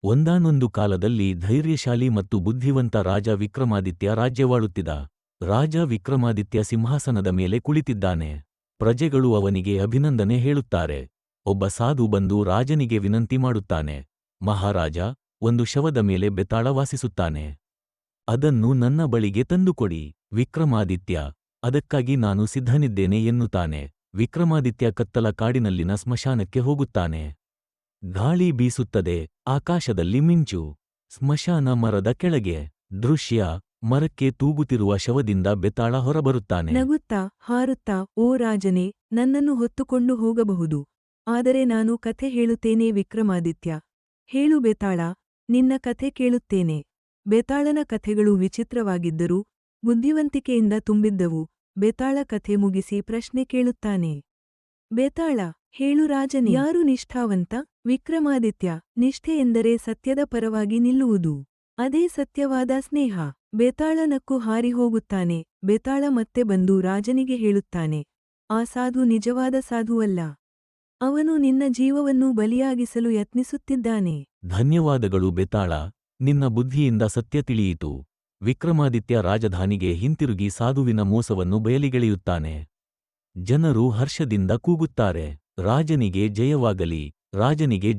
ಒಂದಾನೊಂದು ಕಾಲದಲ್ಲಿ ಧೈರ್ಯಶಾಲಿ ಮತ್ತು ಬುದ್ಧಿವಂತ ರಾಜ ವಿಕ್ರಮಾದಿತ್ಯ ರಾಜ್ಯವಾಳುತ್ತಿದ್ದ. ರಾಜ ವಿಕ್ರಮಾದಿತ್ಯ ಸಿಂಹಾಸನದ ಮೇಲೆ ಕುಳಿತಿದ್ದಾನೆ. ಪ್ರಜೆಗಳು ಅವನಿಗೆ ಅಭಿನಂದನೆ ಹೇಳುತ್ತಾರೆ. ಒಬ್ಬ ಸಾಧು ಬಂದು ರಾಜನಿಗೆ ವಿನಂತಿ ಮಾಡುತ್ತಾನೆ. ಮಹಾರಾಜ, ಒಂದು ಶವದ ಮೇಲೆ ಬೆತಾಳ ವಾಸಿಸುತ್ತಾನೆ. ಅದನ್ನು ನನ್ನ ಬಳಿಗೆ ತಂದುಕೊಡಿ. ವಿಕ್ರಮಾದಿತ್ಯ, ಅದಕ್ಕಾಗಿ ನಾನು ಸಿದ್ಧನಿದ್ದೇನೆ ಎನ್ನುತ್ತಾನೆ. ವಿಕ್ರಮಾದಿತ್ಯ ಕತ್ತಲ ಕಾಡಿನಲ್ಲಿನ ಸ್ಮಶಾನಕ್ಕೆ ಹೋಗುತ್ತಾನೆ. ಗಾಳಿ ಬೀಸುತ್ತದೆ, ಆಕಾಶದಲ್ಲಿ ಮಿಂಚು. ಸ್ಮಶಾನ ಮರದ ಕೆಳಗೆ. ದೃಶ್ಯ: ಮರಕ್ಕೆ ತೂಗುತ್ತಿರುವ ಶವದಿಂದ ಬೆತಾಳ ಹೊರಬರುತ್ತಾನೆ. ನಗುತ್ತಾ, ಹಾರುತ್ತಾ, ಓ ರಾಜನೇ, ನನ್ನನ್ನು ಹೊತ್ತುಕೊಂಡು ಹೋಗಬಹುದು. ಆದರೆ ನಾನು ಕಥೆ ಹೇಳುತ್ತೇನೆ ವಿಕ್ರಮಾದಿತ್ಯ. ಹೇಳು ಬೆತಾಳ, ನಿನ್ನ ಕಥೆ ಕೇಳುತ್ತೇನೆ. ಬೆತಾಳನ ಕಥೆಗಳು ವಿಚಿತ್ರವಾಗಿದ್ದರೂ ಬುದ್ಧಿವಂತಿಕೆಯಿಂದ ತುಂಬಿದ್ದವು. ಬೆತಾಳ ಕಥೆ ಮುಗಿಸಿ ಪ್ರಶ್ನೆ ಕೇಳುತ್ತಾನೆ. ಬೆತಾಳ, ಹೇಳು ರಾಜನೇ, ಯಾರು ನಿಷ್ಠಾವಂತ? ವಿಕ್ರಮಾದಿತ್ಯ, ನಿಷ್ಠೆ ಎಂದರೆ ಸತ್ಯದ ಪರವಾಗಿ ನಿಲ್ಲುವುದು. ಅದೇ ಸತ್ಯವಾದ ಸ್ನೇಹ. ಬೆತಾಳ ನಕ್ಕು ಹಾರಿ ಹೋಗುತ್ತಾನೆ. ಬೆತಾಳ ಮತ್ತೆ ಬಂದು ರಾಜನಿಗೆ ಹೇಳುತ್ತಾನೆ, ಆ ಸಾಧು ನಿಜವಾದ ಸಾಧುವಲ್ಲ. ಅವನು ನಿನ್ನ ಜೀವವನ್ನು ಬಲಿಯಾಗಿಸಲು ಯತ್ನಿಸುತ್ತಿದ್ದಾನೆ. ಧನ್ಯವಾದಗಳು ಬೆತಾಳ, ನಿನ್ನ ಬುದ್ಧಿಯಿಂದ ಸತ್ಯ ತಿಳಿಯಿತು. ವಿಕ್ರಮಾದಿತ್ಯ ರಾಜಧಾನಿಗೆ ಹಿಂತಿರುಗಿ ಸಾಧುವಿನ ಮೋಸವನ್ನು ಬಯಲಿಗೆಳೆಯುತ್ತಾನೆ. ಜನರು ಹರ್ಷದಿಂದ ಕೂಗುತ್ತಾರೆ, ರಾಜನಿಗೆ ಜಯವಾಗಲಿ, ರಾಜನಿಗೆ